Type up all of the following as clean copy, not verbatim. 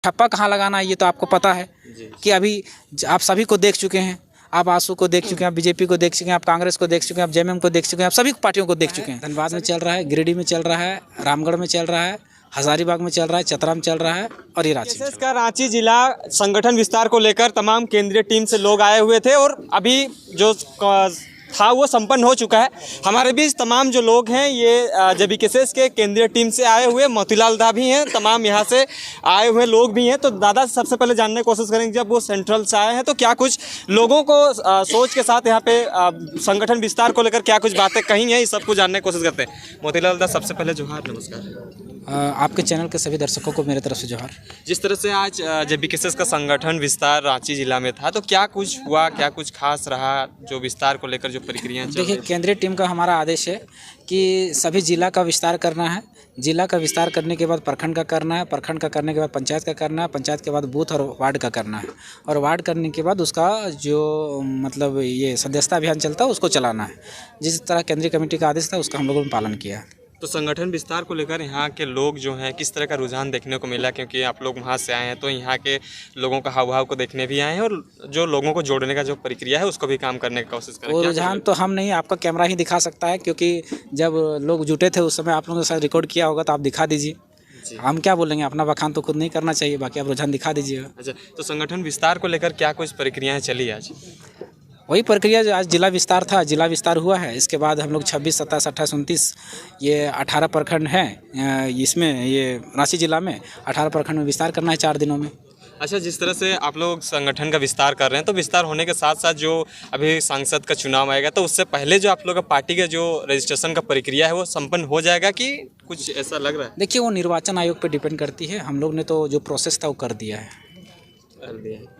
ठप्पा कहाँ लगाना है ये तो आपको पता है कि अभी आप सभी को देख चुके हैं। आप आसू को देख चुके हैं, आप बीजेपी को देख चुके हैं, आप कांग्रेस को देख चुके हैं, आप जेएमएम को देख चुके हैं, आप सभी पार्टियों को देख चुके हैं। धनबाद में चल रहा है, गिरिडीह में चल रहा है, रामगढ़ में चल रहा है, हजारीबाग में चल रहा है, चतरा में चल रहा है और ये रांची में। का रांची जिला संगठन विस्तार को लेकर तमाम केंद्रीय टीम से लोग आए हुए थे और अभी जो था वो संपन्न हो चुका है। हमारे बीच तमाम जो लोग हैं ये जेबीकेएसएस के केंद्रीय टीम से आए हुए मोतीलाल दा भी हैं, तमाम यहाँ से आए हुए लोग भी हैं। तो दादा से सबसे पहले जानने की कोशिश करेंगे, जब वो सेंट्रल से आए हैं तो क्या कुछ लोगों को सोच के साथ यहाँ पे संगठन विस्तार को लेकर क्या कुछ बातें कही हैं, इस सब को जानने की कोशिश करते हैं। मोतीलाल दा, सबसे पहले जोहार, नमस्कार। आपके चैनल के सभी दर्शकों को मेरे तरफ से जोहार। जिस तरह से आज जेबीकेएसएस का संगठन विस्तार रांची जिला में था, तो क्या कुछ हुआ, क्या कुछ खास रहा जो विस्तार को लेकर जो प्रक्रिया? देखिए, केंद्रीय टीम का हमारा आदेश है कि सभी जिला का विस्तार करना है। जिला का विस्तार करने के बाद प्रखंड का करना है, प्रखंड का करने के बाद पंचायत का करना है, पंचायत के बाद बूथ और वार्ड का करना है, और वार्ड करने के बाद उसका जो मतलब ये सदस्यता अभियान चलता है उसको चलाना है। जिस तरह केंद्रीय कमेटी का आदेश था उसका हम लोगों ने पालन किया है। तो संगठन विस्तार को लेकर यहाँ के लोग जो हैं किस तरह का रुझान देखने को मिला, क्योंकि आप लोग वहाँ से आए हैं तो यहाँ के लोगों का हाव भाव को देखने भी आए हैं और जो लोगों को जोड़ने का जो प्रक्रिया है उसको भी काम करने की कोशिश करें। वो रुझान तो हम नहीं, आपका कैमरा ही दिखा सकता है, क्योंकि जब लोग जुटे थे उस समय आप लोगों के साथ रिकॉर्ड किया होगा तो आप दिखा दीजिए। हम क्या बोलेंगे, अपना बखान तो खुद नहीं करना चाहिए, बाकी आप रुझान दिखा दीजिएगा। अच्छा, तो संगठन विस्तार को लेकर क्या कुछ प्रक्रियाएँ चली आज? वही प्रक्रिया जो आज जिला विस्तार था, जिला विस्तार हुआ है। इसके बाद हम लोग 26, 27, 28, 29 ये 18 प्रखंड हैं, इसमें ये रांची जिला में 18 प्रखंड में विस्तार करना है 4 दिनों में। अच्छा, जिस तरह से आप लोग संगठन का विस्तार कर रहे हैं, तो विस्तार होने के साथ साथ जो अभी सांसद का चुनाव आएगा तो उससे पहले जो आप लोग का पार्टी का जो रजिस्ट्रेशन का प्रक्रिया है वो संपन्न हो जाएगा कि कुछ ऐसा लग रहा है? देखिए, वो निर्वाचन आयोग पर डिपेंड करती है। हम लोग ने तो जो प्रोसेस था वो कर दिया है।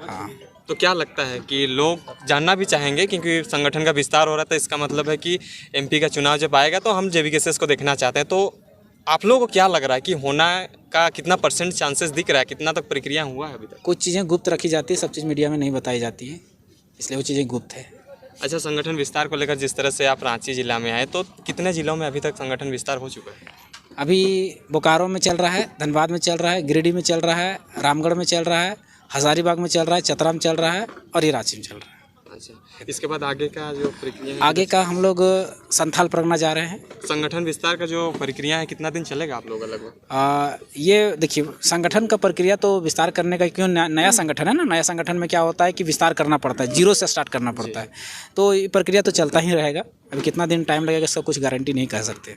हाँ, तो क्या लगता है कि लोग जानना भी चाहेंगे, क्योंकि संगठन का विस्तार हो रहा था, इसका मतलब है कि एमपी का चुनाव जब आएगा तो हम जेबीकेएसएस को देखना चाहते हैं। तो आप लोगों को क्या लग रहा है कि होना का कितना % चांसेस दिख रहा है, कितना तक प्रक्रिया हुआ है अभी तक? कुछ चीज़ें गुप्त रखी जाती है, सब चीज़ मीडिया में नहीं बताई जाती है, इसलिए वो चीज़ें गुप्त है। अच्छा, संगठन विस्तार को लेकर जिस तरह से आप रांची जिला में आए, तो कितने जिलों में अभी तक संगठन विस्तार हो चुका है? अभी बोकारो में चल रहा है, धनबाद में चल रहा है, गिरिडीह में चल रहा है, रामगढ़ में चल रहा है, हजारीबाग में चल रहा है, चतरा में चल रहा है और ये रांची में चल रहा है। अच्छा, इसके बाद आगे का जो प्रक्रिया है? आगे का हम लोग संथाल परगना जा रहे हैं। संगठन विस्तार का जो प्रक्रिया है कितना दिन चलेगा आप लोग लगभग? ये देखिए, संगठन का प्रक्रिया तो विस्तार करने का, क्यों नया संगठन है ना, नया संगठन में क्या होता है कि विस्तार करना पड़ता है, जीरो से स्टार्ट करना पड़ता है। तो ये प्रक्रिया तो चलता ही रहेगा। अभी कितना दिन टाइम लगेगा इसका कुछ गारंटी नहीं कह सकते।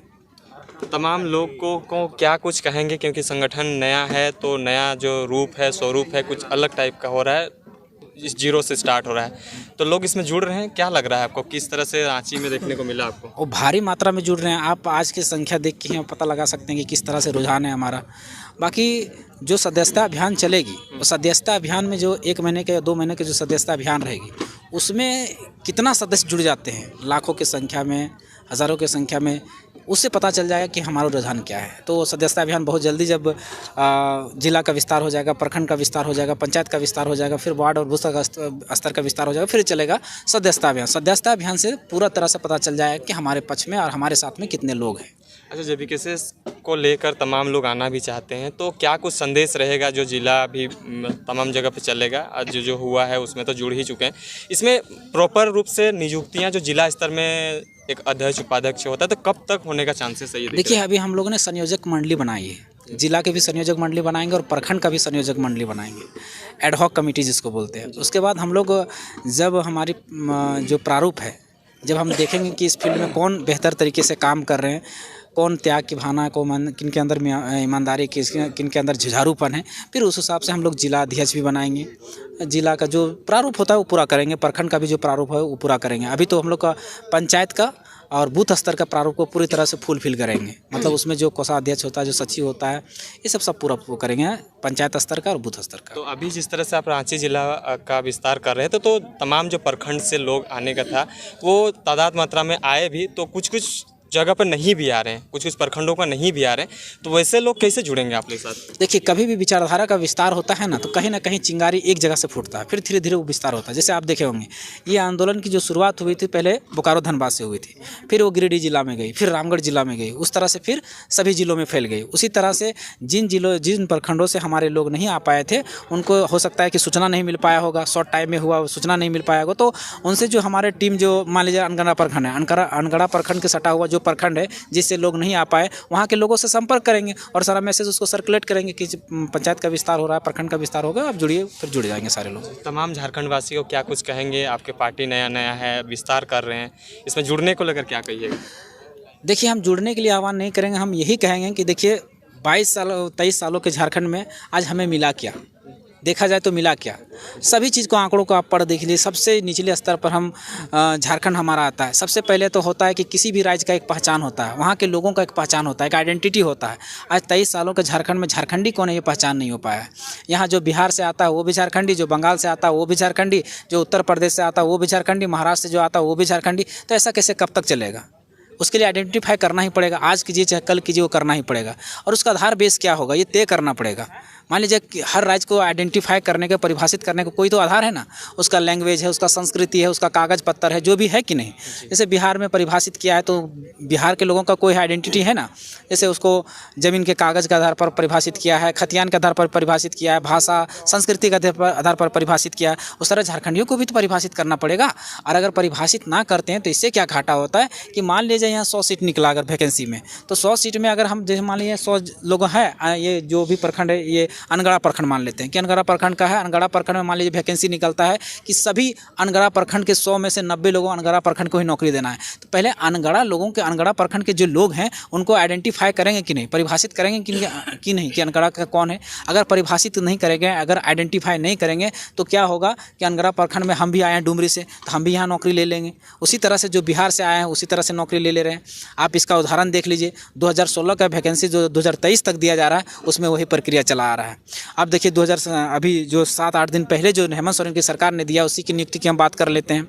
तमाम लोगों को क्या कुछ कहेंगे, क्योंकि संगठन नया है तो नया जो रूप है, स्वरूप है, कुछ अलग टाइप का हो रहा है, इस जीरो से स्टार्ट हो रहा है, तो लोग इसमें जुड़ रहे हैं। क्या लग रहा है आपको, किस तरह से रांची में देखने को मिला आपको? वो भारी मात्रा में जुड़ रहे हैं। आप आज की संख्या देख के ही पता लगा सकते हैं कि किस तरह से रुझान है हमारा। बाकी जो सदस्यता अभियान चलेगी, वो सदस्यता अभियान में जो 1 महीने के या 2 महीने के जो सदस्यता अभियान रहेगी, उसमें कितना सदस्य जुड़ जाते हैं, लाखों की संख्या में, हज़ारों की संख्या में, उससे पता चल जाएगा कि हमारा रुझान क्या है। तो सदस्यता अभियान बहुत जल्दी, जब जिला का विस्तार हो जाएगा, प्रखंड का विस्तार हो जाएगा, पंचायत का विस्तार हो जाएगा, फिर वार्ड और बूथ स्तर का विस्तार हो जाएगा, फिर चलेगा सदस्यता अभियान। सदस्यता अभियान से पूरा तरह से पता चल जाएगा कि हमारे पक्ष में और हमारे साथ में कितने लोग हैं। अच्छा, जेबीकेएसएस को लेकर तमाम लोग आना भी चाहते हैं, तो क्या कुछ संदेश रहेगा जो जिला भी तमाम जगह पे चलेगा? आज जो हुआ है उसमें तो जुड़ ही चुके हैं। इसमें प्रॉपर रूप से नियुक्तियां जो जिला स्तर में एक अध्यक्ष उपाध्यक्ष होता है, तो कब तक होने का चांसेस है? देखिए, अभी हम लोगों ने संयोजक मंडली बनाई है, जिला के भी संयोजक मंडली बनाएंगे और प्रखंड का भी संयोजक मंडली बनाएंगे, एडहॉक कमेटी जिसको बोलते हैं। उसके बाद हम लोग जब हमारी जो प्रारूप है, जब हम देखेंगे कि इस फील्ड में कौन बेहतर तरीके से काम कर रहे हैं, कौन त्याग की भावना को, किन के अंदर ईमानदारी, किन के अंदर जुझारूपन है, फिर उस हिसाब से हम लोग जिला अध्यक्ष भी बनाएंगे। जिला का जो प्रारूप होता है वो पूरा करेंगे, प्रखंड का भी जो प्रारूप है वो पूरा करेंगे। अभी तो हम लोग का पंचायत का और बूथ स्तर का प्रारूप को पूरी तरह से फुलफिल करेंगे। मतलब उसमें जो कोषाध्यक्ष होता है, जो सचिव होता है, ये सब पूरा करेंगे, पंचायत स्तर का और बूथ स्तर का। तो अभी जिस तरह से आप रांची जिला का विस्तार कर रहे थे, तो तमाम जो प्रखंड से लोग आने का था वो तादाद मात्रा में आए भी, तो कुछ जगह पर नहीं भी आ रहे हैं, कुछ कुछ प्रखंडों का नहीं भी आ रहे हैं, तो वैसे लोग कैसे जुड़ेंगे आप लोग के साथ? देखिए, कभी भी विचारधारा का विस्तार होता है ना, तो कहीं ना कहीं चिंगारी एक जगह से फूटता है, फिर धीरे धीरे वो विस्तार होता है। जैसे आप देखे होंगे, ये आंदोलन की जो शुरुआत हुई थी पहले बोकारो धनबाद से हुई थी, फिर वो गिरिडीह जिला में गई, फिर रामगढ़ जिला में गई, उस तरह से फिर सभी जिलों में फैल गई। उसी तरह से जिन प्रखंडों से हमारे लोग नहीं आ पाए थे, उनको हो सकता है कि सूचना नहीं मिल पाया होगा, शॉर्ट टाइम में हुआ सूचना नहीं मिल पाया होगा, तो उनसे जो हमारे टीम जो मान लीजिए अनगढ़ा प्रखंड है, अनगढ़ा प्रखंड के सटा हुआ जो प्रखंड है जिससे लोग नहीं आ पाए, वहाँ के लोगों से संपर्क करेंगे और सारा मैसेज उसको सर्कुलेट करेंगे कि पंचायत का विस्तार हो रहा है, प्रखंड का विस्तार होगा, आप जुड़िए, फिर जुड़ जाएंगे सारे लोग। तमाम झारखंड वासियों को क्या कुछ कहेंगे? आपके पार्टी नया नया है, विस्तार कर रहे हैं, इसमें जुड़ने को लेकर क्या कहिएगा? देखिए, हम जुड़ने के लिए आह्वान नहीं करेंगे, हम यही कहेंगे कि देखिए 23 सालों के झारखंड में आज हमें मिला क्या, देखा जाए तो मिला क्या। सभी चीज़ को आंकड़ों को आप पढ़ देख लीजिए, सबसे निचले स्तर पर हम झारखंड हमारा आता है। सबसे पहले तो होता है कि किसी भी राज्य का एक पहचान होता है, वहाँ के लोगों का एक पहचान होता है, एक आइडेंटिटी होता है। आज 23 सालों के झारखंड में झारखंडी कौन है ये पहचान नहीं हो पाया है। यहाँ जो बिहार से आता है वो भी झारखंडी, जो बंगाल से आता है वो भी झारखंडी, जो उत्तर प्रदेश से आता है वो भी झारखंडी, महाराष्ट्र से जो आता है वो भी झारखंडी। तो ऐसा कैसे कब तक चलेगा? उसके लिए आइडेंटिफाई करना ही पड़ेगा, आज कीजिए चाहे कल कीजिए, वो करना ही पड़ेगा। और उसका आधार बेस क्या होगा ये तय करना पड़ेगा। मान लीजिए कि हर राज्य को आइडेंटिफाई करने का, परिभाषित करने का कोई तो आधार है ना, उसका लैंग्वेज है, उसका संस्कृति है, उसका कागज़ पत्तर है, जो भी है कि नहीं। जैसे बिहार में परिभाषित किया है तो बिहार के लोगों का कोई आइडेंटिटी है ना, जैसे उसको ज़मीन के कागज़ के आधार पर परिभाषित किया है, खतियान के आधार पर परिभाषित किया है, भाषा संस्कृति के आधार पर परिभाषित किया है, उस तरह झारखंडियों को भी तो परिभाषित करना पड़ेगा। और अगर परिभाषित ना करते हैं तो इससे क्या घाटा होता है कि मान लीजिए यहाँ 100 सीट निकला अगर वैकेंसी में, तो 100 सीट में अगर हम जैसे मान लीजिए 100 लोग हैं, ये जो भी प्रखंड है, ये अनगढ़ा प्रखंड मान लेते हैं कि अनगढ़ा प्रखंड का है, अनगढ़ा प्रखंड में मान लीजिए वैकेंसी निकलता है कि सभी अनगढ़ा प्रखंड के 100 में से 90 लोगों अनगढ़ा प्रखंड को ही नौकरी देना है। तो पहले अनगढ़ा लोगों के, अनगढ़ा प्रखंड के जो लोग हैं उनको आइडेंटिफाई करेंगे कि नहीं, परिभाषित करेंगे कि नहीं कि अनगढ़ा का कौन है। अगर परिभाषित नहीं करेंगे, अगर आइडेंटिफाई नहीं करेंगे तो क्या होगा कि अनगढ़ा प्रखंड में हम भी आए हैं डुमरी से, तो हम भी यहाँ नौकरी ले लेंगे। उसी तरह से जो बिहार से आए हैं उसी तरह से नौकरी ले रहे हैं। आप इसका उदाहरण देख लीजिए, 2016 का वैकेंसी जो 2023 तक दिया जा रहा है उसमें वही प्रक्रिया चला आ रहा है। अब देखिए अभी जो 7-8 दिन पहले जो हेमंत सोरेन की सरकार ने दिया उसी की नियुक्ति की हम बात कर लेते हैं।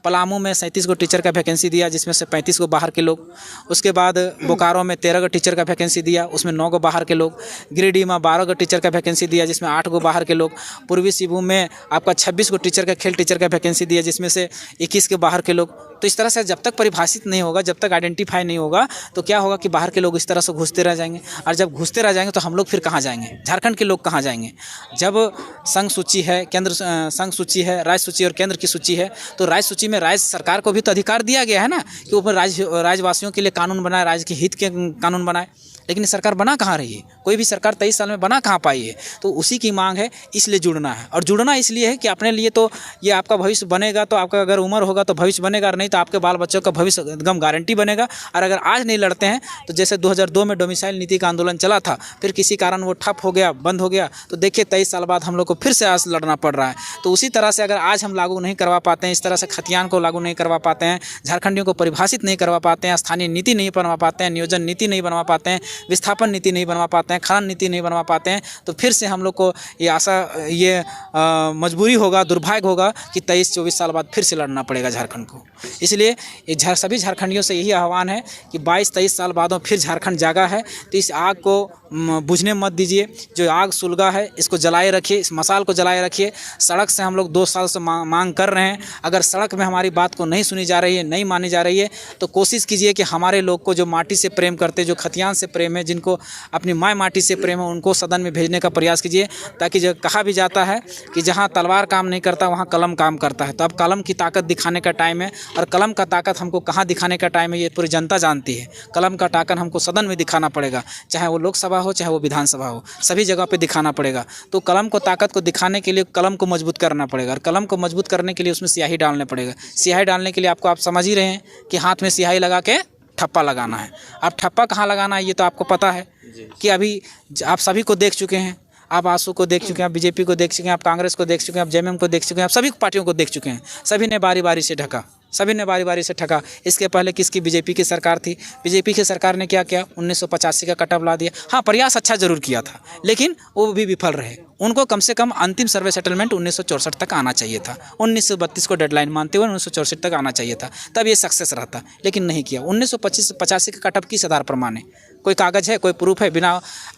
पलामू में 37 को टीचर का वैकेंसी दिया जिसमें से 35 को बाहर के लोग। उसके बाद बोकारो में 13 को टीचर का वैकेंसी दिया, उसमें 9 को बाहर के लोग। गिरिडीह में 12 को टीचर का वैकेंसी दिया जिसमें 8 को बाहर के लोग। पूर्वी सिंहभूम में आपका 26 को टीचर का, खेल टीचर का वैकेंसी दिया जिसमें से 21 के बाहर के लोग। तो इस तरह से जब तक परिभाषित नहीं होगा, जब तक आइडेंटिफाई नहीं होगा, तो क्या होगा कि बाहर के लोग इस तरह से घुसते रह जाएंगे। और जब घुसते रह जाएंगे तो हम लोग फिर कहाँ जाएंगे, झारखंड के लोग कहाँ जाएंगे। जब संघ सूची है, केंद्र संघ सूची है, राज्य सूची और केंद्र की सूची है, तो राज्य सूची में राज्य सरकार को भी तो अधिकार दिया गया है ना कि ऊपर राज्यवासियों के लिए कानून बनाए, राज्य के हित के कानून बनाए। लेकिन ये सरकार बना कहाँ रही है, कोई भी सरकार 23 साल में बना कहाँ पाई है। तो उसी की मांग है, इसलिए जुड़ना है। और जुड़ना इसलिए है कि अपने लिए तो ये आपका भविष्य बनेगा, तो आपका अगर उम्र होगा तो भविष्य बनेगा, और नहीं तो आपके बाल बच्चों का भविष्य एकदम गारंटी बनेगा। और अगर आज नहीं लड़ते हैं तो जैसे 2002 में डोमिसाइल नीति का आंदोलन चला था, फिर किसी कारण वो ठप हो गया, बंद हो गया, तो देखिए 23 साल बाद हम लोग को फिर से आज लड़ना पड़ रहा है। तो उसी तरह से अगर आज हम लागू नहीं करवा पाते हैं, इस तरह से खतियान को लागू नहीं करवा पाते हैं, झारखंडियों को परिभाषित नहीं करवा पाते हैं, स्थानीय नीति नहीं बनवा पाते हैं, नियोजन नीति नहीं बनवा पाते हैं, विस्थापन नीति नहीं बनवा पाते हैं, खनन नीति नहीं बनवा पाते हैं, तो फिर से हम लोग को ये मजबूरी होगा, दुर्भाग्य होगा कि 23-24 साल बाद फिर से लड़ना पड़ेगा झारखंड को। इसलिए ये सभी झारखंडियों से यही आह्वान है कि 22-23 साल बादों फिर झारखंड जागा है, तो इस आग को बुझने मत दीजिए। जो आग सुलगा है इसको जलाए रखिए, इस मसाल को जलाए रखिए। सड़क से हम लोग 2 साल से मांग कर रहे हैं, अगर सड़क में हमारी बात को नहीं सुनी जा रही है, नहीं मानी जा रही है, तो कोशिश कीजिए कि हमारे लोग को जो माटी से प्रेम करते, जो खतियान से प्रेम है, जिनको अपनी माय माटी से प्रेम है, उनको सदन में भेजने का प्रयास कीजिए। ताकि जो कहा भी जाता है कि जहाँ तलवार काम नहीं करता वहाँ कलम काम करता है। तो अब कलम की ताकत दिखाने का टाइम है, और कलम का ताकत हमको कहाँ दिखाने का टाइम है ये पूरी जनता जानती है। कलम का ताकत हमको सदन में दिखाना पड़ेगा, चाहे वो लोकसभा हो चाहे वो विधानसभा हो, सभी जगह पे दिखाना पड़ेगा। तो कलम को ताकत को दिखाने के लिए कलम को मजबूत करना पड़ेगा, और कलम को मजबूत करने के लिए उसमें स्याही डालने पड़ेगा। स्याही डालने के लिए आपको, आप समझ ही रहे हैं कि हाथ में स्याही लगा के ठप्पा लगाना है। अब ठप्पा कहाँ लगाना है ये तो आपको पता है कि अभी आप सभी को देख चुके हैं। आप आसू को देख चुके हैं, आप बीजेपी को देख चुके हैं, आप कांग्रेस को देख चुके हैं, आप जेएमएम को देख चुके हैं, आप सभी पार्टियों को देख चुके हैं। सभी ने बारी बारी से ढका, सभी ने बारी बारी से ठगा। इसके पहले किसकी बीजेपी की सरकार थी, बीजेपी की सरकार ने क्या किया, 1985 का कटअप ला दिया। हाँ, प्रयास अच्छा जरूर किया था, लेकिन वो भी विफल रहे। उनको कम से कम अंतिम सर्वे सेटलमेंट 1964 तक आना चाहिए था। 1932 को डेडलाइन मानते हुए 1964 तक आना चाहिए था, तब ये सक्सेस रहता, लेकिन नहीं किया। 1985 का कटअप किस आधार पर माने? कोई कागज़ है, कोई प्रूफ है? बिना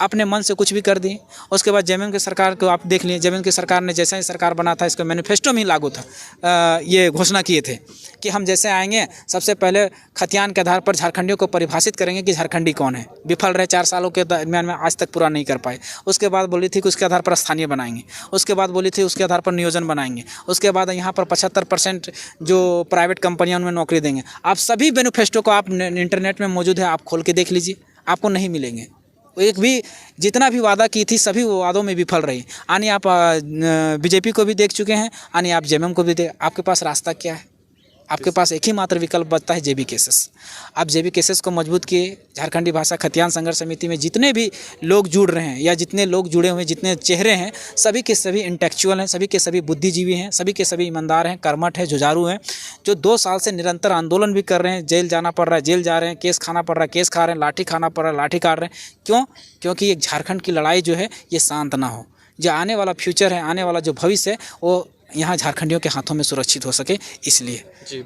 अपने मन से कुछ भी कर दिए। उसके बाद जेएमएम की सरकार को आप देख लीजिए, जेएमएम की सरकार ने जैसा ही सरकार बना था, इसको मैनिफेस्टो में ही लागू था, ये घोषणा किए थे कि हम जैसे आएंगे सबसे पहले खतियान के आधार पर झारखंडियों को परिभाषित करेंगे कि झारखंडी कौन है। विफल रहे 4 सालों के दरमियान में, आज तक पूरा नहीं कर पाए। उसके बाद बोली थी कि उसके आधार पर स्थानीय बनाएंगे, उसके बाद बोली थी उसके आधार पर नियोजन बनाएंगे, उसके बाद यहाँ पर 75% जो प्राइवेट कंपनियां उनमें नौकरी देंगे। आप सभी मैनिफेस्टो को आप इंटरनेट में मौजूद है, आप खोल के देख लीजिए, आपको नहीं मिलेंगे। एक भी जितना भी वादा की थी सभी वो वादों में विफल रही। यानी आप बीजेपी को भी देख चुके हैं, यानी आप जेएमएम को भी देख। आपके पास रास्ता क्या है? आपके पास एक ही मात्र विकल्प बचता है, जेबी केसेस। आप जेबी केसेस को मजबूत किए। झारखंडी भाषा खतियान संघर्ष समिति में जितने भी लोग जुड़ रहे हैं या जितने लोग जुड़े हुए, जितने चेहरे हैं, सभी के सभी इंटेलेक्चुअल हैं, सभी के सभी बुद्धिजीवी हैं, सभी के सभी ईमानदार हैं, कर्मठ हैं, जुझारू हैं, जो 2 साल से निरंतर आंदोलन भी कर रहे हैं। जेल जाना पड़ रहा है, जेल जा रहे हैं, केस खाना पड़ रहा है, केस खा रहे हैं, लाठी खाना पड़ रहा है, लाठी काट रहे हैं। क्यों? क्योंकि एक झारखंड की लड़ाई जो है ये शांत ना हो। जो आने वाला फ्यूचर है, आने वाला जो भविष्य है, वो यहाँ झारखंडियों के हाथों में सुरक्षित हो सके, इसलिए। जी।